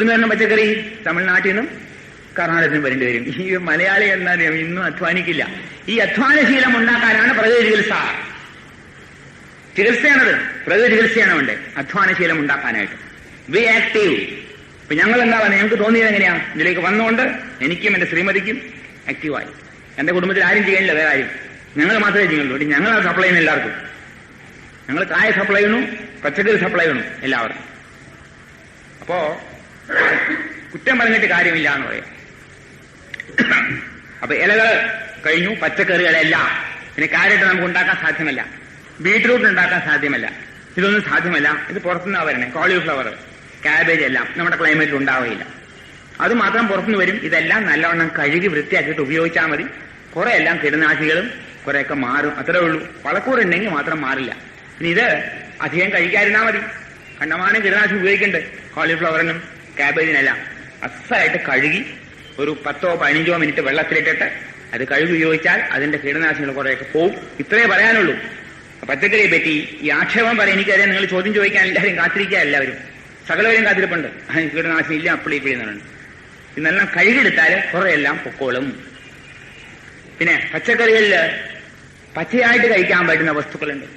എവിടുന്ന് തന്നെ പച്ചക്കറി? തമിഴ്നാട്ടിൽ നിന്നും കർണാടകത്തിൽ നിന്നും വരേണ്ടി വരും. ഈ മലയാളി എന്നാൽ ഇന്നും അധ്വാനിക്കില്ല. ഈ അധ്വാനശീലം ഉണ്ടാക്കാനാണ് പ്രകൃതി ചികിത്സ. ചികിത്സയാണത്, പ്രകൃതി ചികിത്സയാണ് വേണ്ടത് അധ്വാനശീലം ഉണ്ടാക്കാനായിട്ട്. B active. ഇപ്പൊ ഞങ്ങൾ എന്താ പറയുക, ഞങ്ങൾക്ക് തോന്നിയത് എങ്ങനെയാ? ഇതിലേക്ക് വന്നുകൊണ്ട് എനിക്കും എന്റെ ശ്രീമതിക്കും ആക്റ്റീവായി. എന്റെ കുടുംബത്തിൽ ആരും ചെയ്യണില്ല, വേറെ ആരും, ഞങ്ങൾ മാത്രമേ ചെയ്യുള്ളൂ. ഞങ്ങൾ സപ്ലൈ ചെയ്യുന്നു എല്ലാവർക്കും. ഞങ്ങൾ കായ സപ്ലൈ ചെയ്യണു, പച്ചക്കറി സപ്ലൈ ചെയ്യണു എല്ലാവർക്കും. അപ്പോ കുറ്റം പറഞ്ഞിട്ട് കാര്യമില്ല എന്ന് പറയാം. അപ്പൊ ഇലകൾ കഴിഞ്ഞു, പച്ചക്കറികളെല്ലാം. പിന്നെ ക്യാരറ്റ് നമുക്ക് ഉണ്ടാക്കാൻ സാധ്യമല്ല, ബീട്രൂട്ട് ഉണ്ടാക്കാൻ സാധ്യമല്ല, ഇതൊന്നും സാധ്യമല്ല. ഇത് പുറത്തുനിന്നാ വരണേ. കോളിഫ്ലവർ, ക്യാബേജ് എല്ലാം നമ്മുടെ ക്ലൈമറ്റിൽ ഉണ്ടാവുകയില്ല. അത് മാത്രം പുറത്തുനിന്ന് വരും. ഇതെല്ലാം നല്ലവണ്ണം കഴുകി വൃത്തിയാക്കിയിട്ട് ഉപയോഗിച്ചാൽ മതി. കുറെ എല്ലാം കീടനാശികളും കുറെയൊക്കെ മാറും, അത്രേ ഉള്ളൂ. വളക്കൂറുണ്ടെങ്കിൽ മാത്രം മാറില്ല. പിന്നെ ഇത് അധികം കഴിക്കാതിരുന്നാൽ മതി. കണ്ടമാനം കീടനാശിനി ഉപയോഗിക്കുന്നുണ്ട് കോളിഫ്ലവറിനും ക്യാബേജിനെല്ലാം. അസലായിട്ട് കഴുകി ഒരു 10-15 മിനിറ്റ് വെള്ളത്തിലിട്ടിട്ട് അത് കഴുകി ഉപയോഗിച്ചാൽ അതിന്റെ കീടനാശിനികൾ കുറെയൊക്കെ പോവും. ഇത്രേ പറയാനുള്ളൂ. പച്ചക്കറിയെ പറ്റി ഈ ആക്ഷേപം പറയാൻ എനിക്കറിയാം. നിങ്ങൾ ചോദ്യം ചോദിക്കാൻ എല്ലാവരും കാത്തിരിക്കുക, എല്ലാവരും സകലവരും കാത്തിരിപ്പുണ്ട്. കീടനാശിനി ഇല്ല, അപ്പിളി പിടിയുന്നുണ്ട്. ഇന്നെല്ലാം കഴുകിയെടുത്താൽ കുറെയെല്ലാം പൊക്കോളും. പിന്നെ പച്ചക്കറികളിൽ പച്ചയായിട്ട് കഴിക്കാൻ പറ്റുന്ന വസ്തുക്കളുണ്ട്,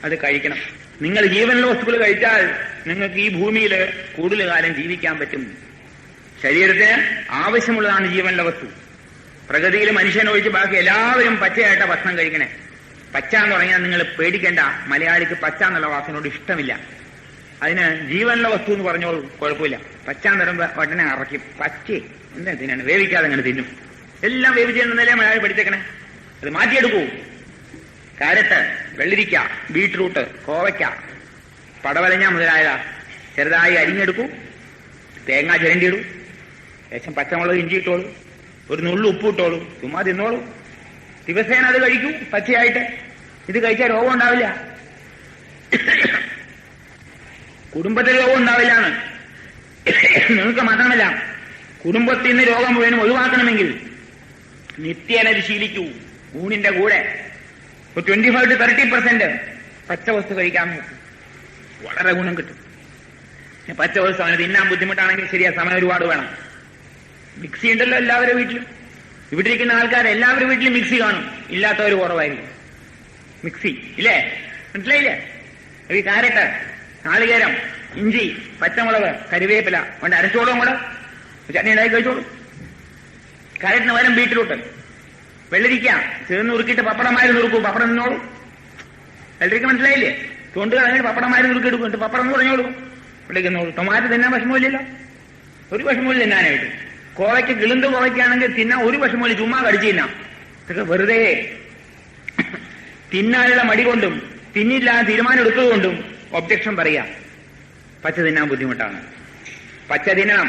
അത് കഴിക്കണം. നിങ്ങൾ ജീവനുള്ള വസ്തുക്കൾ കഴിച്ചാൽ നിങ്ങൾക്ക് ഈ ഭൂമിയിൽ കൂടുതൽ കാലം ജീവിക്കാൻ പറ്റും. ശരീരത്തിന് ആവശ്യമുള്ളതാണ് ജീവനുള്ള വസ്തു. പ്രകൃതിയിൽ മനുഷ്യനൊഴിച്ച് ബാക്കി എല്ലാവരും പച്ചയായിട്ട ഭക്ഷണം കഴിക്കണേ. പച്ച എന്ന് പറഞ്ഞാൽ നിങ്ങൾ പേടിക്കേണ്ട, മലയാളിക്ക് പച്ച എന്നുള്ള വാക്കിനോട് ഇഷ്ടമില്ല. അതിന് ജീവനുള്ള വസ്തു എന്ന് പറഞ്ഞോളൂ, കുഴപ്പമില്ല. പച്ച എന്ന് പറയുമ്പോൾ ഉടനെ അറയ്ക്കും. പച്ച എന്താ തിന്നാണ്, വേവിക്കാതെ അങ്ങനെ തിന്നും. എല്ലാം വേവിച്ചെന്നല്ലേ മലയാളി പഠിച്ചേക്കണേ. അത് മാറ്റിയെടുക്കൂ. കാരറ്റ്, വെള്ളരിക്ക, ബീട്രൂട്ട്, കോവയ്ക്ക, പടവലങ്ങ മുതലായവ ചെറുതായി അരിഞ്ഞെടുക്കൂ. തേങ്ങ ചിരണ്ടിയിടൂ. ലേശം പച്ചമുളക് ഇഞ്ചി ഇട്ടോളൂ. ഒരു നുള്ളു ഉപ്പ് ഇട്ടോളൂ. ചുമ്മാ തിന്നോളൂ. ദിവസേന അത് കഴിക്കൂ പച്ചയായിട്ട്. ഇത് കഴിച്ചാൽ രോഗം ഉണ്ടാവില്ല, കുടുംബത്തിൽ രോഗം ഉണ്ടാവില്ലാണ്. നിങ്ങൾക്ക് മാത്രമല്ല, കുടുംബത്തിൽ നിന്ന് രോഗം മുഴുവനും ഒഴിവാക്കണമെങ്കിൽ നിത്യേന ഇത് ശീലിക്കൂ. ഊണിന്റെ കൂടെ ഒരു 25-30% പച്ചവസ്തു കഴിക്കാൻ നോക്കൂ. വളരെ ഗുണം കിട്ടും. പച്ചവസ്തു അങ്ങനെ തിന്നാൻ ബുദ്ധിമുട്ടാണെങ്കിൽ ശരിയാ, സമയം ഒരുപാട് വേണം. മിക്സി ഉണ്ടല്ലോ എല്ലാവരുടെ വീട്ടിലും. ഇവിടെ ഇരിക്കുന്ന ആൾക്കാർ എല്ലാവരുടെ വീട്ടിലും മിക്സി കാണും. ഇല്ലാത്തവർ കുറവായിരിക്കും. മിക്സി ഇല്ലേ? മനസ്സിലായില്ലേ? ഈ കാരറ്റ്, നാളികേരം, ഇഞ്ചി, പച്ചമുളക്, കരിവേപ്പില കൊണ്ട് അരച്ചോളും കൂടെ ചട്നി ഉണ്ടാക്കി കഴിച്ചോളൂ. കാരറ്റിന് പകരം ബീട്രൂട്ട്, വെള്ളരിക്ക ചേർന്ന് ഉറുക്കിയിട്ട് പപ്പടമാര് നുറുക്കൂ. പപ്പടം നിന്നോളൂ. വെള്ളരിക്ക മനസ്സിലായില്ലേ? തൊണ്ട് കളഞ്ഞിട്ട് പപ്പടമാര് നുറുക്കിയെടുക്കും. എന്നിട്ട് പപ്പടം എന്ന് പറഞ്ഞോളൂ, വിളിക്കുന്നോളൂ. ടൊമാറ്റോ തിന്നാൻ വിഷമമില്ലല്ലോ, ഒരു വിഷമമില്ല തിന്നാനായിട്ട്. കോവയ്ക്ക്, കിളുന്ത് കോവയ്ക്കാണെങ്കിൽ തിന്നാൻ ഒരു വിഷമമില്ല, ചുമ്മാ കടിച്ചു തിന്നാം. ഇതൊക്കെ വെറുതെ തിന്നാനുള്ള മടി കൊണ്ടും തിന്നില്ലാതെ തീരുമാനം എടുത്തതുകൊണ്ടും ഒബ്ജക്ഷൻ പറയാം. പച്ച തിന്നാൻ ബുദ്ധിമുട്ടാണ്. പച്ച തിന്നണം.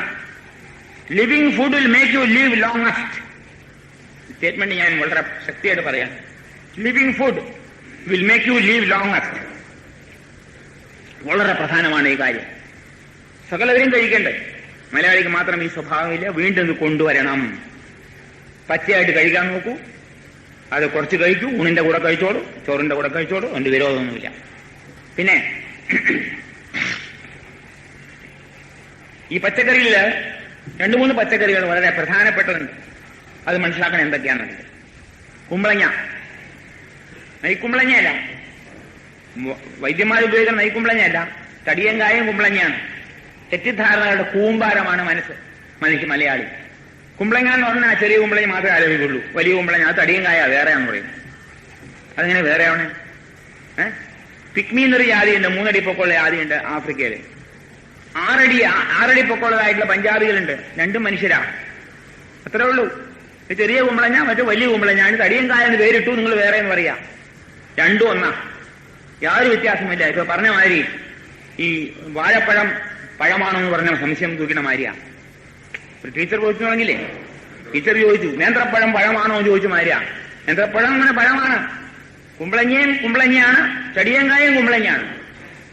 Living food will make you live longest. Statement ഞാൻ വളരെ ശക്തിയായിട്ട് പറയാം. Living food will make you live longest. വളരെ പ്രധാനമാണ് ഈ കാര്യം. സകലവരും കഴിക്കണ്ടേ. മലയാളിക്ക് മാത്രം ഈ സ്വഭാവമില്ല. വീണ്ടും ഇത് കൊണ്ടുവരണം. പച്ചയായിട്ട് കഴിക്കാൻ നോക്കൂ. അത് കുറച്ച് കഴിക്കൂ. ഊണിന്റെ കൂടെ കഴിച്ചോളൂ, ചോറിന്റെ കൂടെ കഴിച്ചോളൂ. അതുകൊണ്ട് വിരോധമൊന്നുമില്ല. പിന്നെ ഈ പച്ചക്കറിയിൽ 2-3 പച്ചക്കറികൾ വളരെ പ്രധാനപ്പെട്ടതുണ്ട്. അത് മനസ്സിലാക്കണം എന്തൊക്കെയാണെന്നുള്ളത്. കുമ്പളങ്ങ, നെയ്ക്കുമ്പളങ്ങയല്ല, വൈദ്യന്മാർ ഉപയോഗിക്കുന്ന നെയ്ക്കുമ്പളങ്ങയല്ല, തടിയങ്കായും കുമ്പളങ്ങയാണ്. തെറ്റിദ്ധാരണകളുടെ കൂമ്പാരമാണ് മലയാളി. കുമ്പളങ്ങ എന്ന് പറഞ്ഞാൽ ചെറിയ കുമ്പളങ്ങ മാത്രമേ ആലോചിക്കുള്ളൂ. വലിയ കുമ്പളങ്ങ അത് തടിയങ്കായ വേറെയാണെന്ന് പറയും. അതെങ്ങനെ വേറെയാണ്? പിക്മി എന്നൊരു ജാതിയുണ്ട്, 3 അടി പൊക്കമുള്ള ജാതിയുണ്ട് ആഫ്രിക്കയിൽ. 6 അടി പൊക്കമുള്ളതായിട്ടുള്ള പഞ്ചാബികളുണ്ട്. 2 മനുഷ്യരാണ്, അത്രേ ഉള്ളൂ. ചെറിയ കുമ്പളഞ്ഞ, മറ്റു വലിയ കുമ്പളഞ്ഞ. അതിന് തടിയങ്കായ എന്ന് പേരിട്ടു, നിങ്ങൾ വേറെ എന്ന് പറയാം. 2 ഒന്നാ, യാതൊരു വ്യത്യാസമില്ല. ഇപ്പൊ പറഞ്ഞ മാതിരി ഈ വാഴപ്പഴം പഴമാണോ എന്ന് പറഞ്ഞ സംശയം തൂക്കിന മാതിരിയാ. ഒരു ടീച്ചർ ചോദിച്ചു തുടങ്ങിയില്ലേ, ടീച്ചർ ചോദിച്ചു നേന്ത്രപ്പഴം പഴമാണോ എന്ന് ചോദിച്ചു മാതിരിയാ. നേന്ത്രപ്പഴം അങ്ങനെ പഴമാണ്. കുമ്പളങ്ങയും കുമ്പളങ്ങയാണ്, ചടിയങ്കായും കുമ്പളങ്ങയാണ്.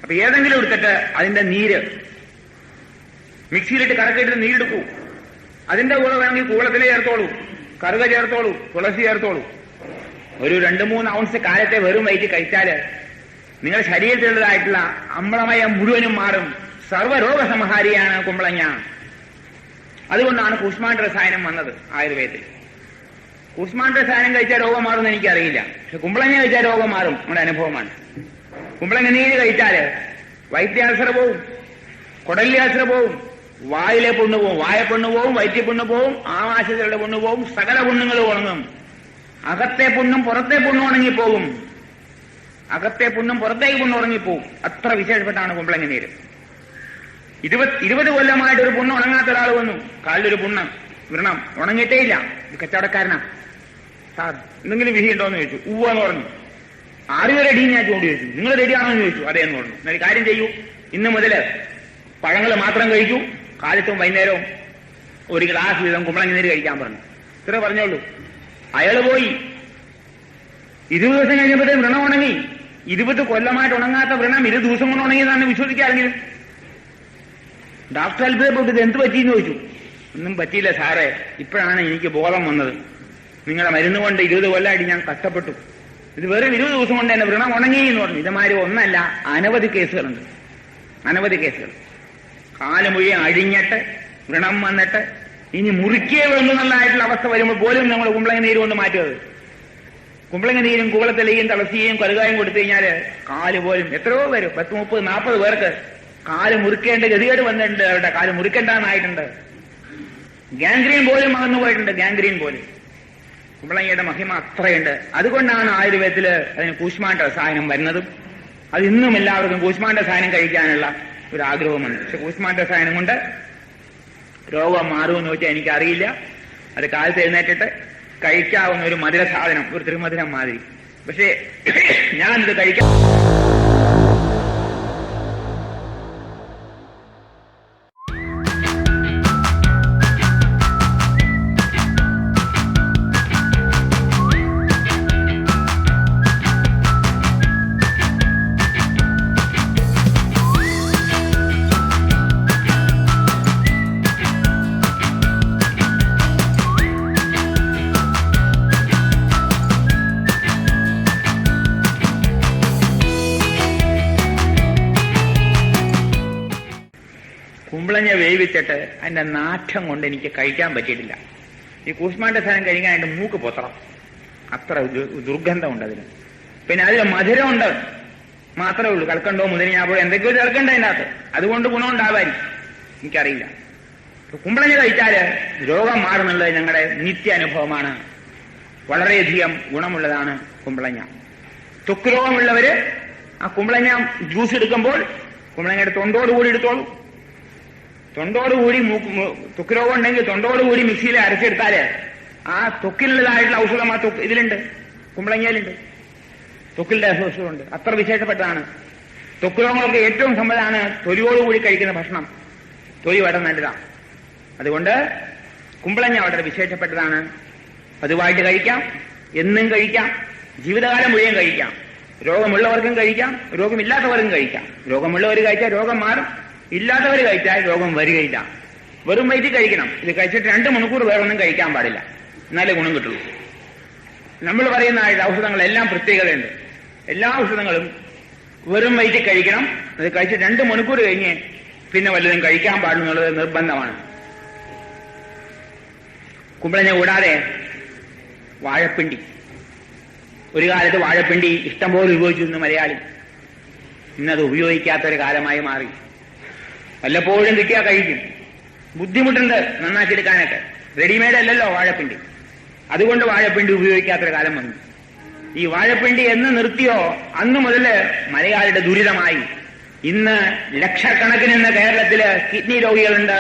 അപ്പൊ ഏതെങ്കിലും എടുത്തിട്ട് അതിന്റെ നീര് മിക്സിയിലിട്ട് കറക്കിയിട്ട് നീരെടുക്കൂ. അതിന്റെ കൂടെ വേണമെങ്കിൽ കൂളത്തിൽ ചേർത്തോളൂ, കറുക ചേർത്തോളൂ, തുളസി ചേർത്തോളൂ. ഒരു 2-3 ഔൺസ് കാലത്തെ വെറും വയറ്റി കഴിച്ചാല് നിങ്ങളുടെ ശരീരത്തിലുള്ളതായിട്ടുള്ള അമ്ലമയം മുഴുവനും മാറും. സർവ്വരോഗസംഹാരിയാണ് കുമ്പളങ്ങ. അതുകൊണ്ടാണ് കൂഷ്മാണ്ഡ രസായനം വന്നത് ആയുർവേദത്തിൽ. കൂഷ്മാണ്ഡ രസായനം കഴിച്ചാൽ രോഗം മാറുമെന്ന് എനിക്കറിയില്ല. പക്ഷെ കുമ്പളങ്ങ കഴിച്ചാൽ രോഗം മാറും, നമ്മുടെ അനുഭവമാണ്. കുമ്പളങ്ങ നീര് കഴിച്ചാല് വൈദ്യാൾസർ പോവും, കുടലിലെ അൾസർ പോവും, വായിലെ പുണ്ണ് പോവും, വായപ്പുണ്ണ് പോവും, വയറ്റി പുണ്ണ് പോവും, ആമാശയങ്ങളുടെ പുണ്ണ് പോവും, സകല പുണ്ണുകൾ ഉണങ്ങും. അകത്തെ പുണ്ണും പുറത്തെ പുണ്ണും ഉണങ്ങിപ്പോകും. അകത്തെ പുണ്ണും പുറത്തേക്ക് പുണ്ണും ഉണങ്ങിപ്പോവും. അത്ര വിശേഷപ്പെട്ടാണ് കുമ്പളങ്ങ നീര്. 20 കൊല്ലമായിട്ട് ഒരു പുണ്ണ് ഉണങ്ങാത്ത ഒരാൾ വന്നു. കാലിലൊരു പുണ്ണ് വ്രണം ഉണങ്ങിയിട്ടേ ഇല്ല. ഇത് കച്ചവടക്കാരനാ. സാർ എന്തെങ്കിലും വിധിയുണ്ടോ എന്ന് ചോദിച്ചു. ഉവ്വെന്ന് പറഞ്ഞു. 6 റെഡി ഞാൻ ചോദിച്ചു. നിങ്ങൾ റെഡിയാണോ എന്ന് ചോദിച്ചു. അതേന്ന് പറഞ്ഞു. എന്നൊരു കാര്യം ചെയ്യൂ, ഇന്ന് മുതല് പഴങ്ങൾ മാത്രം കഴിക്കൂ, കാലത്തും വൈകുന്നേരവും 1 ഗ്ലാസ് വീതം കുമ്പളങ്ങ നീര് കഴിക്കാൻ പറഞ്ഞു. ഇത്ര പറഞ്ഞോളൂ. അയാള് പോയി. 20 ദിവസം കഴിഞ്ഞപ്പോഴത്തേക്കും വ്രണം ഉണങ്ങി. 20 കൊല്ലമായിട്ട് ഉണങ്ങാത്ത വ്രണം 20 ദിവസം കൊണ്ട് ഉണങ്ങിയതാണ് വിശ്വസിക്കാമെങ്കിലും. ഡോക്ടർ അത്ഭുതപ്പെട്ടു, ഇത് എന്ത് പറ്റിയെന്ന് ചോദിച്ചു. ഒന്നും പറ്റിയില്ല സാറേ, ഇപ്പോഴാണ് എനിക്ക് ബോധം വന്നത്. നിങ്ങളുടെ മരുന്ന് കൊണ്ട് 20 കൊല്ലമായിട്ട് ഞാൻ കഷ്ടപ്പെട്ടു. ഇത് വെറും 20 ദിവസം കൊണ്ട് തന്നെ വ്രണം ഉണങ്ങി എന്ന് പറഞ്ഞു. ഇതുമാതിരി ഒന്നല്ല, അനവധി കേസുകളുണ്ട്. അനവധി കേസുകൾ. കാല് മുഴുവൻ അഴിഞ്ഞിട്ട് വ്രണം വന്നിട്ട് ഇനി മുറിക്കേ വേണ്ടുന്നതായിട്ടുള്ള അവസ്ഥ വരുമ്പോൾ പോലും നമ്മൾ കുമ്പളങ്ങ നീര് കൊണ്ട് മാറ്റുന്നത്. കുമ്പളങ്ങ നീരും കൂവളത്തിലയും തുളസിയും കറുകായും കൊടുത്തു കഴിഞ്ഞാല് കാല് പോലും എത്രയോ വരും. 10, 30, 40 പേർക്ക് കാല് മുറിക്കേണ്ട ഗതികേട് വന്നിട്ടുണ്ട്. അവരുടെ കാല് മുറിക്കേണ്ടെന്നായിട്ടുണ്ട്. ഗാംഗ്രീൻ പോലും അകന്നു പോയിട്ടുണ്ട്. ഗാംഗ്രീൻ പോലും. കുമ്പളങ്ങയുടെ മഹിമ അത്രയുണ്ട്. അതുകൊണ്ടാണ് ആയുർവേദത്തില് അതിന് കൂഷ്മാണ്ഡ രസായനം വരുന്നതും. അത് ഇന്നും എല്ലാവർക്കും കൂഷ്മാണ്ഡ രസായനം കഴിക്കാനുള്ള ഒരു ആഗ്രഹമുണ്ട്. പക്ഷെ കൂഷ്മാണ്ഡ രസായനം കൊണ്ട് രോഗം മാറുമെന്ന് ചോദിച്ചാൽ എനിക്കറിയില്ല. അത് കാലത്ത് എഴുന്നേറ്റിട്ട് കഴിക്കാവുന്ന ഒരു മധുര സാധനം, ഒരു തിരുമധുരം മാതിരി. പക്ഷേ ഞാനിത് കഴിക്കാൻ കുമ്പളങ്ങ വേവിച്ചിട്ട് അതിന്റെ നാറ്റം കൊണ്ട് എനിക്ക് കഴിക്കാൻ പറ്റിയിട്ടില്ല. ഈ കൂഷ്മാണ്ഡ സാധനം കഴിക്കാൻ അതിന്റെ മൂക്ക് പൊത്തണം. അത്ര ദുർഗന്ധമുണ്ട് അതിന്. പിന്നെ അതിൽ മധുരമുണ്ട് മാത്രമേ ഉള്ളൂ. കൽക്കണ്ടോ മുതിരിഞ്ഞാപ്പോഴോ എന്തൊക്കെയോ ചേർക്കണ്ട അതിൻ്റെ അകത്ത്. അതുകൊണ്ട് ഗുണമുണ്ടാവായിരിക്കും, എനിക്കറിയില്ല. കുമ്പളങ്ങ കഴിച്ചാല് രോഗം മാറുന്നുള്ളത് ഞങ്ങളുടെ നിത്യ അനുഭവമാണ്. വളരെയധികം ഗുണമുള്ളതാണ് കുമ്പളങ്ങ. ത്വക്ക് രോഗമുള്ളവര് ആ കുമ്പളങ്ങ ജ്യൂസ് എടുക്കുമ്പോൾ കുമ്പളങ്ങയുടെ തൊണ്ടോടുകൂടി എടുത്തോളൂ. തൊണ്ടോടുകൂടി ത്വക്ക് രോഗം ഉണ്ടെങ്കിൽ തൊണ്ടോടുകൂടി മിക്സിയിൽ അരച്ചെടുത്താല് ആ ത്വക്കിനുള്ളതായിട്ടുള്ള ഔഷധം ആ ഇതിലുണ്ട്, കുമ്പളങ്ങയിലുണ്ട്. ത്വക്കിന്റെ ഔഷധമുണ്ട്. അത്ര വിശേഷപ്പെട്ടതാണ്. ത്വക്ക് രോഗങ്ങളൊക്കെ ഏറ്റവും സമ്മതമാണ് തൊലിയോടുകൂടി കഴിക്കുന്ന ഭക്ഷണം. തൊലി വളരെ നല്ലതാണ്. അതുകൊണ്ട് കുമ്പളങ്ങ വളരെ വിശേഷപ്പെട്ടതാണ്. പതിവായിട്ട് കഴിക്കാം, എന്നും കഴിക്കാം, ജീവിതകാലം മുഴുവൻ കഴിക്കാം. രോഗമുള്ളവർക്കും കഴിക്കാം, രോഗമില്ലാത്തവർക്കും കഴിക്കാം. രോഗമുള്ളവർ കഴിച്ചാൽ രോഗം മാറും, ഇല്ലാത്തവർ കഴിച്ചാൽ രോഗം വരികയില്ല. വെറും വയറ്റിൽ കഴിക്കണം. ഇത് കഴിച്ചിട്ട് 2 മണിക്കൂർ വേറൊന്നും കഴിക്കാൻ പാടില്ല, എന്നാലേ ഗുണം കിട്ടുള്ളൂ. നമ്മൾ പറയുന്ന ഔഷധങ്ങളെല്ലാം പ്രത്യേകതയുണ്ട്. എല്ലാ ഔഷധങ്ങളും വെറും വയറ്റിൽ കഴിക്കണം. അത് കഴിച്ചിട്ട് 2 മണിക്കൂർ കഴിഞ്ഞ് പിന്നെ വല്ലതും കഴിക്കാൻ പാടുന്നുള്ളത് നിർബന്ധമാണ്. കുമ്പളങ്ങ കൂടാതെ വാഴപ്പിണ്ടി. ഒരു കാലത്ത് വാഴപ്പിണ്ടി ഇഷ്ടംപോലെ ഉപയോഗിച്ചിരുന്നു മലയാളി. ഇന്നത് ഉപയോഗിക്കാത്തൊരു കാലമായി മാറി. വല്ലപ്പോഴും കിട്ടിയാൽ കഴിക്കും. ബുദ്ധിമുട്ടുണ്ട് നന്നാക്കിയെടുക്കാനൊക്കെ. റെഡിമെയ്ഡ് അല്ലല്ലോ വാഴപ്പിണ്ടി. അതുകൊണ്ട് വാഴപ്പിണ്ടി ഉപയോഗിക്കാത്തൊരു കാലം വന്നു. ഈ വാഴപ്പിണ്ടി എന്ന് നിർത്തിയോ അന്നു മുതല് മലയാളിയുടെ ദുരിതമായി. ഇന്ന് ലക്ഷക്കണക്കിന് ഇന്ന് കേരളത്തില് കിഡ്നി രോഗികളുണ്ട്.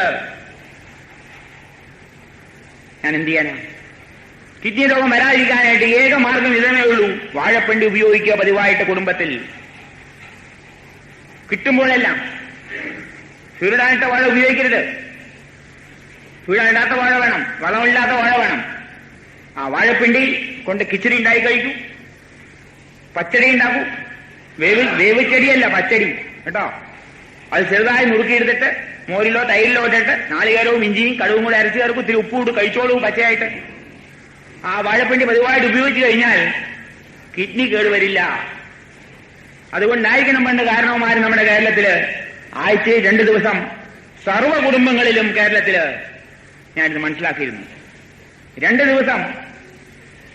ഞാൻ എന്ത് ചെയ്യാനാ? കിഡ്നി രോഗം വരാതിരിക്കാനായിട്ട് ഏക മാർഗം ഇതേ ഉള്ളൂ. വാഴപ്പിണ്ടി ഉപയോഗിക്കുക പതിവായിട്ട് കുടുംബത്തിൽ. കിട്ടുമ്പോഴെല്ലാം ചുരുടായിട്ട വാഴ ഉപയോഗിക്കരുത്. ചുരുടായിട്ടാത്ത വാഴ വേണം, വളമില്ലാത്ത വാഴ വേണം. ആ വാഴപ്പിണ്ടി കൊണ്ട് കിച്ചടി ഉണ്ടാക്കി കഴിക്കൂ, പച്ചടി ഉണ്ടാക്കൂ. വേവിച്ചടിയല്ല, പച്ചടി കേട്ടോ. അത് ചെറുതായി നുറുക്കിയെടുത്തിട്ട് മോരിലോ തൈരിലോ ഇട്ടിട്ട് നാളികേരവും ഇഞ്ചിയും കടുവും കൂടെ അരച്ചു ചേർക്കും. ഇത്തിരി ഉപ്പൂട്ട് കഴിച്ചോളൂ പച്ചയായിട്ട്. ആ വാഴപ്പിണ്ടി പതിവായിട്ട് ഉപയോഗിച്ചു കഴിഞ്ഞാൽ കിഡ്നി കേടുവരില്ല. അതുകൊണ്ടായിരിക്കണം പണ്ട് കാരണവന്മാർ നമ്മുടെ കേരളത്തില് ആഴ്ചയിൽ 2 ദിവസം സർവ്വ കുടുംബങ്ങളിലും കേരളത്തില് ഞാനിത് മനസ്സിലാക്കിയിരുന്നു. 2 ദിവസം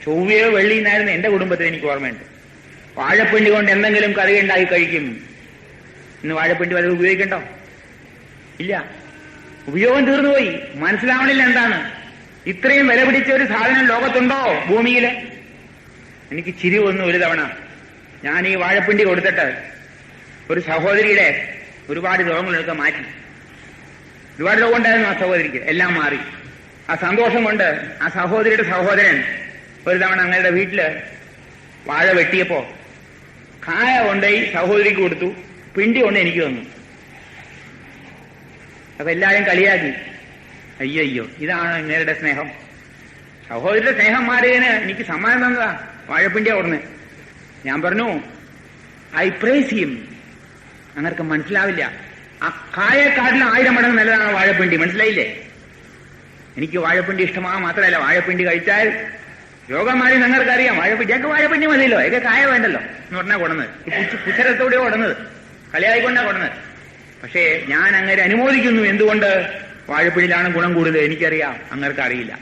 ചൊവ്വയോ വെള്ളിന്നായിരുന്നു എന്റെ കുടുംബത്തിൽ എനിക്ക് ഓർമ്മയുണ്ട്. വാഴപ്പിണ്ടി കൊണ്ട് എന്തെങ്കിലും കറി ഉണ്ടാക്കി കഴിക്കും. ഇന്ന് വാഴപ്പിണ്ടി വല്ലതും ഉപയോഗിക്കണ്ടോ? ഇല്ല, ഉപയോഗം തീർന്നുപോയി. മനസ്സിലാവണില്ല എന്താണ് ഇത്രയും വില പിടിച്ച ഒരു സാധനം ലോകത്തുണ്ടോ ഭൂമിയിൽ? എനിക്ക് ചിരി വന്നു ഒരു തവണ. ഞാൻ ഈ വാഴപ്പിണ്ടി കൊടുത്തിട്ട് ഒരു സഹോദരിയുടെ ഒരുപാട് രോഗങ്ങളൊക്കെ മാറ്റി. ഒരുപാട് രോഗം ഉണ്ടായിരുന്നു ആ സഹോദരിക്ക്, എല്ലാം മാറി. ആ സന്തോഷം കൊണ്ട് ആ സഹോദരിയുടെ സഹോദരൻ ഒരു തവണ അങ്ങയുടെ വീട്ടില് വാഴ വെട്ടിയപ്പോ കായ കൊണ്ടുപോയി സഹോദരിക്ക് കൊടുത്തു, പിണ്ടി കൊണ്ട് എനിക്ക് തന്നു. അപ്പൊ എല്ലാവരും കളിയാക്കി. അയ്യോ, ഇതാണ് അങ്ങേരുടെ സ്നേഹം. സഹോദരിയുടെ സ്നേഹം മാറിയതിന് എനിക്ക് സമ്മാനം തന്നതാ, വാഴപ്പിണ്ടിയാ കൊടുന്ന്. ഞാൻ പറഞ്ഞു, ഐ പ്രൈസ് ഹിം. അങ്ങനെ മനസ്സിലാവില്ല. ആ കായക്കാട്ടിലും 1000 മടങ്ങ് നല്ലതാണ് വാഴപ്പിണ്ടി. മനസ്സിലായില്ലേ? എനിക്ക് വാഴപ്പിണ്ടി ഇഷ്ടമാകാൻ മാത്രമല്ല, വാഴപ്പിണ്ടി കഴിച്ചാൽ രോഗം മാറി നിങ്ങൾക്കറിയാം. വാഴപ്പിണ്ടിയൊക്കെ വാഴപ്പിണ്ടി മതിയല്ലോ, ഒക്കെ കായ വേണ്ടല്ലോ എന്ന് പറഞ്ഞാൽ കൊടുന്നത്. പുച്ഛരത്തോടെയോ കൊടുന്നത്, കളിയായിക്കൊണ്ടാ കൊടുന്നത്. പക്ഷേ ഞാൻ അങ്ങനെ അനുമോദിക്കുന്നു. എന്തുകൊണ്ട്? വാഴപ്പിണ്ടിയിലാണ് ഗുണം കൂടുതൽ. എനിക്കറിയാം, അങ്ങർക്ക് അറിയില്ല.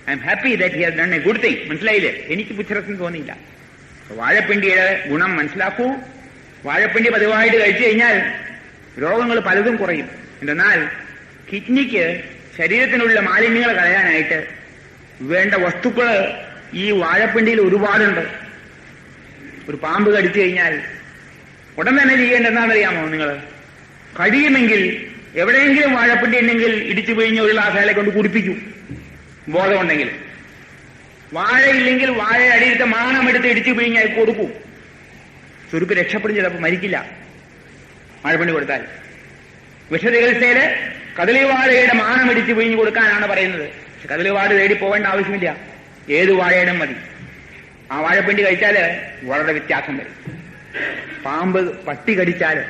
I am happy that he has done A good thing. മനസ്സിലായില്ലേ? എനിക്ക് പുച്ഛരസം തോന്നിയില്ല. വാഴപ്പിണ്ടിയുടെ ഗുണം മനസ്സിലാക്കൂ. വാഴപ്പിണ്ടി പതിവായിട്ട് കഴിച്ചു കഴിഞ്ഞാൽ രോഗങ്ങൾ പലതും കുറയും. എന്നാൽ കിഡ്നിക്ക് ശരീരത്തിനുള്ള മാലിന്യങ്ങൾ കളയാനായിട്ട് വേണ്ട വസ്തുക്കൾ ഈ വാഴപ്പിണ്ടിയിൽ ഒരുപാടുണ്ട്. ഒരു പാമ്പ് കടിച്ചു കഴിഞ്ഞാൽ ഉടൻ തന്നെ ചെയ്യേണ്ട എന്താണെന്നറിയാമോ നിങ്ങൾ? കഴിയുമെങ്കിൽ എവിടെയെങ്കിലും വാഴപ്പിണ്ടി ഉണ്ടെങ്കിൽ ഇടിച്ചു പിഴിഞ്ഞ് ഒരു ഗ്ലാസ് കൊണ്ട് കുടിപ്പിക്കൂ, ബോധമുണ്ടെങ്കിൽ. വാഴയില്ലെങ്കിൽ വാഴയുടെ അടിയിലത്തെ മാണമെടുത്ത് ഇടിച്ചു പിഴിഞ്ഞ് കൊടുക്കൂ. ചുരുക്ക് രക്ഷപ്പെടും, ചിലപ്പോൾ മരിക്കില്ല വാഴപ്പിണ്ടി കൊടുത്താൽ. വിഷചികിത്സയില് കദളിവാഴയുടെ മാനം ഇടിച്ച് പിഴിഞ്ഞു കൊടുക്കാനാണ് പറയുന്നത്. പക്ഷെ കദളിവാഴ തേടി പോകേണ്ട ആവശ്യമില്ല, ഏത് വാഴയുടെ മതി. ആ വാഴപ്പിണ്ടി കഴിച്ചാല് വളരെ വ്യത്യാസം വരും. പാമ്പ് പട്ടി കടിച്ചാല്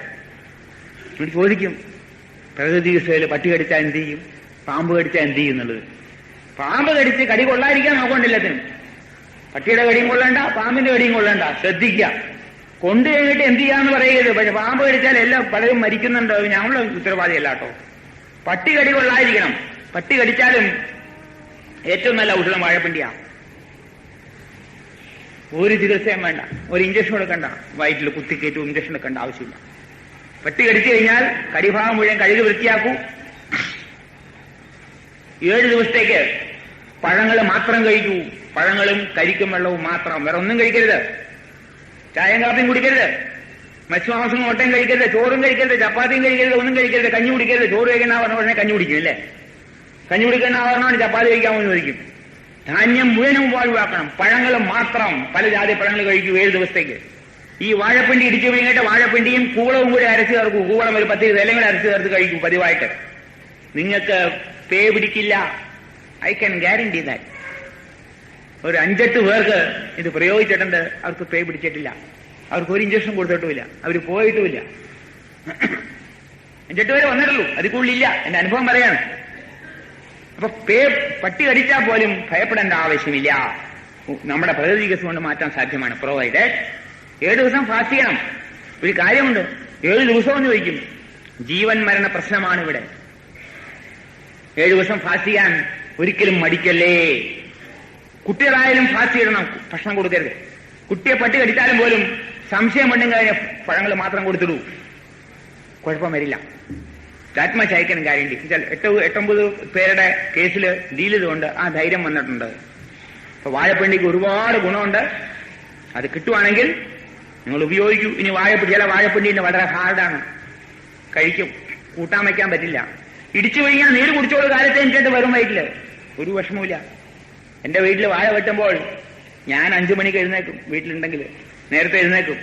ചോദിക്കും, പ്രകൃതി ചികിത്സയില് പട്ടി കടിച്ചാൽ എന്ത് ചെയ്യും, പാമ്പ് കടിച്ചാൽ എന്ത് ചെയ്യും എന്നുള്ളത്. പാമ്പ് കടിച്ച് കടി കൊള്ളാതിരിക്കാൻ നോക്കണ്ടില്ലത്തിനും. പട്ടിയുടെ കടിയും കൊള്ളണ്ട, പാമ്പിന്റെ കടിയും കൊള്ളണ്ട. ശ്രദ്ധിക്കുക. കൊണ്ടു കഴിഞ്ഞിട്ട് എന്ത് ചെയ്യാന്ന് പറയരുത്. പക്ഷെ പാമ്പ് കടിച്ചാൽ എല്ലാം പലരും മരിക്കുന്നുണ്ട്, ഞങ്ങളുടെ ഉത്തരവാദിയല്ല കേട്ടോ. പട്ടി കടി കൊള്ളാതിരിക്കണം. പട്ടി കടിച്ചാലും ഏറ്റവും നല്ല ഔഷധം വാഴപ്പിണ്ടിയാണ്. ഒരു ചികിത്സയും വേണ്ട, ഒരു ഇഞ്ചക്ഷൻ എടുക്കണ്ട, വയറ്റിൽ കുത്തിക്കയറ്റും ഇഞ്ചക്ഷൻ എടുക്കേണ്ട ആവശ്യമില്ല. പട്ടി കടിച്ചു കഴിഞ്ഞാൽ കടിഭാഗം മുഴുവൻ കഴുകി വൃത്തിയാക്കൂ. 7 ദിവസത്തേക്ക് പഴങ്ങൾ മാത്രം കഴിക്കൂ. പഴങ്ങളും കരിക്കും വെള്ളവും മാത്രം, വേറെ ഒന്നും കഴിക്കരുത്. ചായയും കാപ്പിയും കുടിക്കരുത്, മത്സ്യമാംസം മുട്ടയും കഴിക്കരുത്, ചോറും കഴിക്കരുത്, ചപ്പാത്തിയും കഴിക്കരുത്, ഒന്നും കഴിക്കരുത്. കഞ്ഞി കുടിക്കരുത്. ചോറ് കഴിക്കണ പറഞ്ഞ ഉടനെ കഞ്ഞി കുടിക്കും അല്ലേ? കഞ്ഞി കുടിക്കുന്ന പറഞ്ഞാൽ ചപ്പാത്തി കഴിക്കാമെന്ന് ചോദിക്കും. ധാന്യം മുഴുവനും ഒഴിവാക്കണം. പഴങ്ങൾ മാത്രം, പല ജാതി പഴങ്ങൾ കഴിക്കൂ 7 ദിവസത്തേക്ക്. ഈ വാഴപ്പിണ്ടി ഇടിച്ചു പിഴിഞ്ഞിട്ട് വാഴപ്പിണ്ടിയും കൂളവും കൂടി അരച്ചു ചേർക്കൂ. കൂളം ഒരു 10 ഇലയും കൂടെ അരച്ചു ചേർത്ത് കഴിക്കൂ പതിവായിട്ട്. നിങ്ങൾക്ക് പേ പിടിക്കില്ല. I can guarantee that. ഒരു 5-8 പേർക്ക് ഇത് പ്രയോഗിച്ചിട്ടുണ്ട്, അവർക്ക് പേ പിടിച്ചിട്ടില്ല. അവർക്ക് ഒരു ഇഞ്ചക്ഷൻ കൊടുത്തിട്ടുമില്ല, അവർ പോയിട്ടുമില്ല. 5-8 പേരെ വന്നിട്ടുള്ളൂ, അതിൽ കൂടുതലില്ല. എന്റെ അനുഭവം പറയാണ്. അപ്പൊ പട്ടി കടിച്ചാൽ പോലും ഭയപ്പെടേണ്ട ആവശ്യമില്ല. നമ്മുടെ പ്രകൃതി ചികിത്സ കൊണ്ട് മാറ്റാൻ സാധ്യമാണ്. പ്രൊവൈഡഡ് 7 ദിവസം ഫാസ്റ്റ് ചെയ്യണം. ഒരു കാര്യമുണ്ട്, 7 ദിവസം എന്ന് ചോദിക്കും. ജീവൻ മരണ പ്രശ്നമാണ് ഇവിടെ. 7 ദിവസം ഫാസ്റ്റ് ചെയ്യാൻ ഒരിക്കലും മടിക്കല്ലേ. കുട്ടികളായാലും ഫാസ്റ്റ് ചെയ്യണം, ഭക്ഷണം കൊടുക്കരുത്. കുട്ടിയെ പട്ടി കടിച്ചാലും പോലും സംശയമുണ്ടെങ്കിൽ അതിന് പഴങ്ങൾ മാത്രം കൊടുത്തിടൂ, കുഴപ്പം വരില്ല. That much I can guarantee. 8-9 പേരുടെ കേസിൽ ഡീൽ ചെയ്തുകൊണ്ട് ആ ധൈര്യം വന്നിട്ടുണ്ട്. അപ്പൊ വാഴപ്പിണ്ടിക്ക് ഒരുപാട് ഗുണമുണ്ട്. അത് കിട്ടുവാണെങ്കിൽ നിങ്ങൾ ഉപയോഗിക്കൂ. ഇനി ചില വാഴപ്പിണ്ടിന് വളരെ ഹാർഡാണ്, കഴിക്കും, കൂട്ടാൻ വയ്ക്കാൻ പറ്റില്ല. ഇടിച്ചു കഴിഞ്ഞാൽ നീര് കുടിച്ചോളൂ, കാലത്ത് എനിക്കിട്ട് വരും വയറ്റില്, ഒരു വിഷമമില്ല. എന്റെ വീട്ടിൽ വാഴ വെട്ടുമ്പോൾ ഞാൻ 5 മണിക്ക് എഴുന്നേക്കും. വീട്ടിലുണ്ടെങ്കിൽ നേരത്തെ എഴുന്നേക്കും.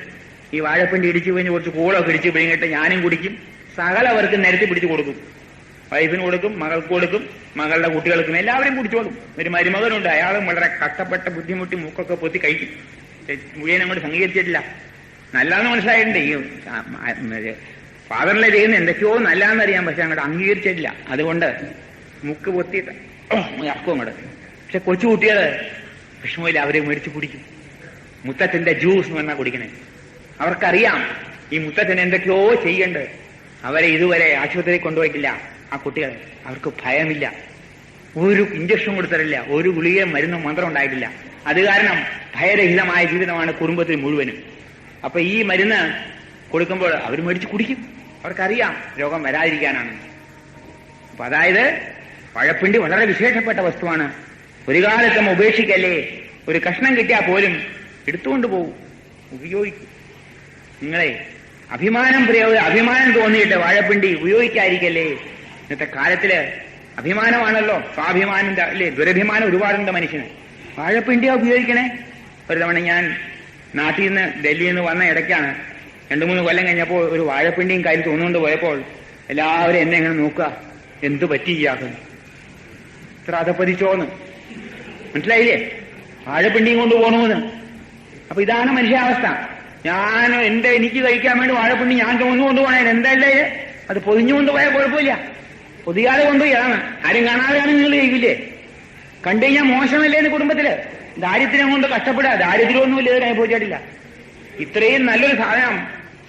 ഈ വാഴപ്പിണ്ടി ഇടിച്ചു കഴിഞ്ഞ് കുറച്ച് കൂളൊക്കെ ഇടിച്ചു പിഴിഞ്ഞിട്ട് ഞാനും കുടിക്കും. സകലവർക്കും നിരത്തി പിടിച്ചു കൊടുക്കും. വൈഫിന് കൊടുക്കും, മകൾക്ക് കൊടുക്കും, മകളുടെ കുട്ടികൾക്കും, എല്ലാവരും കുടിച്ചോളും. ഒരു മരുമകനുണ്ട്, അയാളും വളരെ കഷ്ടപ്പെട്ട ബുദ്ധിമുട്ടി മൂക്കൊക്കെ പൊത്തി കഴിക്കും. മുഴുവൻ അങ്ങോട്ട് അംഗീകരിച്ചിട്ടില്ല. നല്ലതെന്ന് മനസ്സിലായിട്ടുണ്ട്. ഈ ഫാദറിലെ ചെയ്യുന്ന എന്തൊക്കെയോ നല്ലതെന്നറിയാം, പക്ഷെ അങ്ങോട്ട് അംഗീകരിച്ചിട്ടില്ല. അതുകൊണ്ട് മുക്ക് പൊത്തിയിട്ട് ഇറക്കും അങ്ങോട്ട്. പക്ഷെ കൊച്ചുകുട്ടികള് വിഷമമില്ല, അവരെ മേടിച്ച് കുടിക്കും. മുത്തച്ഛന്റെ ജ്യൂസ് എന്ന് പറഞ്ഞാൽ കുടിക്കണേ. അവർക്കറിയാം ഈ മുത്തച്ഛന് എന്തൊക്കെയോ ചെയ്യണ്ട്. അവരെ ഇതുവരെ ആശുപത്രിയിൽ കൊണ്ടുപോയിട്ടില്ല ആ കുട്ടികൾ. അവർക്ക് ഭയമില്ല. ഒരു ഇഞ്ചക്ഷൻ കൊടുത്തിട്ടില്ല, ഒരു ഗുളികയും മരുന്നും മന്ത്രം ഉണ്ടായിട്ടില്ല. അത് കാരണം ഭയരഹിതമായ ജീവിതമാണ് കുടുംബത്തിൽ മുഴുവനും. അപ്പൊ ഈ മരുന്ന് കൊടുക്കുമ്പോൾ അവർ മേടിച്ച് കുടിക്കും, അവർക്കറിയാം രോഗം വരാതിരിക്കാനാണ്. അപ്പൊ അതായത് വാഴപ്പിണ്ടി വളരെ വിശേഷപ്പെട്ട വസ്തുവാണ്. ഒരു കാലത്തും ഉപേക്ഷിക്കല്ലേ. ഒരു കഷ്ണം കിട്ടിയാൽ പോലും എടുത്തുകൊണ്ട് പോകും, ഉപയോഗിക്കും. നിങ്ങളെ അഭിമാനം തോന്നിയിട്ട് വാഴപ്പിണ്ടി ഉപയോഗിക്കാതിരിക്കല്ലേ. ഇന്നത്തെ കാലത്തില് അഭിമാനമാണല്ലോ, സ്വാഭിമാനം അല്ലേ, ദുരഭിമാനം ഒരുപാടുണ്ട് മനുഷ്യന്. വാഴപ്പിണ്ടിയാ ഉപയോഗിക്കണേ. ഒരു തവണ ഞാൻ നാട്ടിൽ നിന്ന് ഡൽഹിയിൽ നിന്ന് വന്ന ഇടയ്ക്കാണ്, 2-3 കൊല്ലം കഴിഞ്ഞപ്പോൾ ഒരു വാഴപ്പിണ്ടിയും കയ്യിൽ തോന്നുകൊണ്ട് പോയപ്പോൾ എല്ലാവരും എന്നെ ഇങ്ങനെ നോക്കുക, എന്തു പറ്റി ഇയാൾക്ക്, ഇത്ര അതപ്പതിച്ചോന്ന്. മനസ്സിലായില്ലേ? വാഴപ്പിണ്ടിയും കൊണ്ട് പോകണമെന്ന്. അപ്പൊ ഇതാണ് മനുഷ്യാവസ്ഥ. എനിക്ക് കഴിക്കാൻ വേണ്ടി വാഴപ്പിണ്ടി ഞാൻ തോന്നുകൊണ്ട് പോകണേ, എന്തല്ലേ അത് പൊതിഞ്ഞുകൊണ്ട് പോയാൽ കുഴപ്പമില്ല, പൊതിയാതെ കൊണ്ടുപോയി. അതാണ് ആരും കാണാതെയാണ് നിങ്ങൾ കഴിക്കില്ലേ. കണ്ടു കഴിഞ്ഞാൽ മോശമല്ലേന്ന് കുടുംബത്തില്. ദാരിദ്ര്യം കൊണ്ട് കഷ്ടപ്പെടുക, ദാരിദ്ര്യമൊന്നുമില്ല, ഇത് അനുഭവിച്ചിട്ടില്ല. ഇത്രയും നല്ലൊരു സാധനം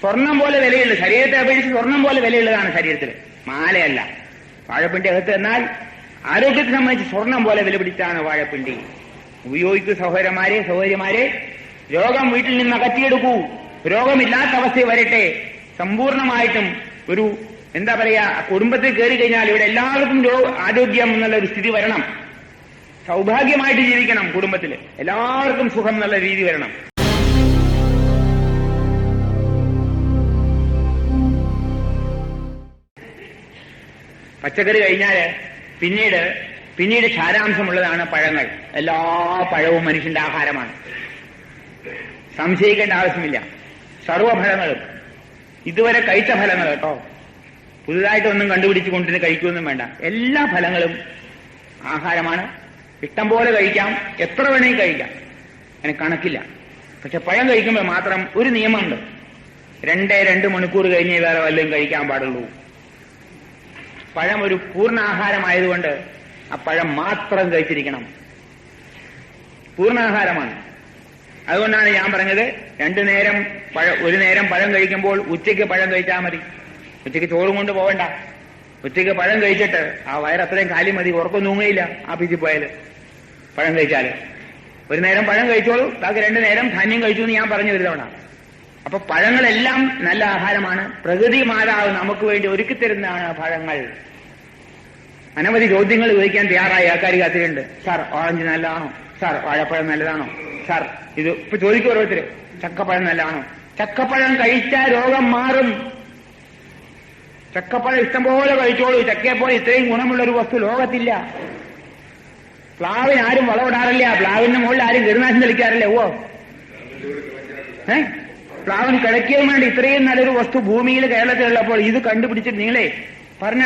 സ്വർണം പോലെ വിലയുള്ളത്, ശരീരത്തെ അപേക്ഷിച്ച് സ്വർണം പോലെ വിലയുള്ളതാണ് ശരീരത്തിൽ, മാലയല്ല. വാഴപ്പിണ്ടി അകത്ത് എന്നാൽ ആരോഗ്യത്തെ സംബന്ധിച്ച് സ്വർണം പോലെ വില പിടിച്ചാണ് വാഴപ്പിണ്ടി. ഉപയോഗിക്കൂ സഹോദരിമാരെ. രോഗം വീട്ടിൽ നിന്ന് അകറ്റിയെടുക്കൂ. രോഗമില്ലാത്ത അവസ്ഥ വരട്ടെ. സമ്പൂർണമായിട്ടും ഒരു എന്താ പറയാ, കുടുംബത്തിൽ കയറി കഴിഞ്ഞാൽ ഇവിടെ എല്ലാവർക്കും ആരോഗ്യം എന്നുള്ള ഒരു സ്ഥിതി വരണം. സൗഭാഗ്യമായിട്ട് ജീവിക്കണം കുടുംബത്തിൽ, എല്ലാവർക്കും സുഖം എന്നുള്ള രീതി വരണം. പച്ചക്കറി കഴിഞ്ഞാല് പിന്നീട് ക്ഷാരാംശമുള്ളതാണ് പഴങ്ങൾ. എല്ലാ പഴവും മനുഷ്യന്റെ ആഹാരമാണ്, സംശയിക്കേണ്ട ആവശ്യമില്ല. സർവ്വഫലങ്ങളും ഇതുവരെ കഴിച്ച ഫലങ്ങൾ കേട്ടോ, പുതുതായിട്ടൊന്നും കണ്ടുപിടിച്ചു കൊണ്ടിന് കഴിക്കുമെന്നും വേണ്ട. എല്ലാ ഫലങ്ങളും ആഹാരമാണ്. ഇഷ്ടം പോലെ കഴിക്കാം, എത്ര വേണമെങ്കിൽ കഴിക്കാം, അതിന് കണക്കില്ല. പക്ഷെ പഴം കഴിക്കുമ്പോൾ മാത്രം ഒരു നിയമമുണ്ട്, 2 മണിക്കൂർ കഴിഞ്ഞേ വേറെ വല്ലതും കഴിക്കാൻ പാടുള്ളൂ. പഴം ഒരു പൂർണ്ണാഹാരമായതുകൊണ്ട് ആ പഴം മാത്രം കഴിച്ചിരിക്കണം, പൂർണ്ണാഹാരമാണ്. അതുകൊണ്ടാണ് ഞാൻ പറഞ്ഞത്, 2 നേരം ഒരു നേരം പഴം കഴിക്കുമ്പോൾ ഉച്ചയ്ക്ക് പഴം കഴിച്ചാൽ മതി. ഉച്ചയ്ക്ക് ചോറും കൊണ്ട് പോകണ്ട. ഉച്ചയ്ക്ക് പഴം കഴിച്ചിട്ട് ആ വയറത്രയും കാലി മതി, ഉറക്കം തൂങ്ങയില്ല ആഫീസിൽ പോയാൽ പഴം കഴിച്ചാൽ. ഒരു നേരം പഴം കഴിച്ചോളൂ, ബാക്കി 2 നേരം ധാന്യം കഴിച്ചു എന്ന് ഞാൻ പറഞ്ഞു ഒരു തവണ. അപ്പൊ പഴങ്ങളെല്ലാം നല്ല ആഹാരമാണ്. പ്രകൃതി മാതാവ് നമുക്ക് വേണ്ടി ഒരുക്കിത്തരുന്നതാണ് പഴങ്ങൾ. അനവധി ചോദ്യങ്ങൾ ചോദിക്കാൻ തയ്യാറായി ആൾക്കാർ കാത്തിട്ടുണ്ട്. സാർ ഓറഞ്ച് നല്ലതാണോ? സാർ വാഴപ്പഴം നല്ലതാണോ? സാർ ഇത് ഇപ്പൊ ചോദിക്കും ഓരോരുത്തര്, ചക്കപ്പഴം നല്ലതാണോ? ചക്കപ്പഴം കഴിച്ചാൽ രോഗം മാറും. ചക്കപ്പഴം ഇഷ്ടംപോലെ കഴിച്ചോളൂ. ചക്കയെപ്പോലെ ഇത്രയും ഗുണമുള്ള ഒരു വസ്തു ലോകത്തില്ല. പ്ലാവിന് ആരും വളമിടാറില്ല, പ്ലാവിന്റെ മുകളിൽ ആരും കീടനാശിനി തെളിക്കാറില്ല. പ്ലാവിന് കിഴക്കിയതിന് വേണ്ടി ഇത്രയും നല്ലൊരു വസ്തു ഭൂമിയിൽ കേരളത്തിലുള്ളപ്പോൾ ഇത് കണ്ടുപിടിച്ചിട്ട് നിങ്ങളെ പറഞ്ഞ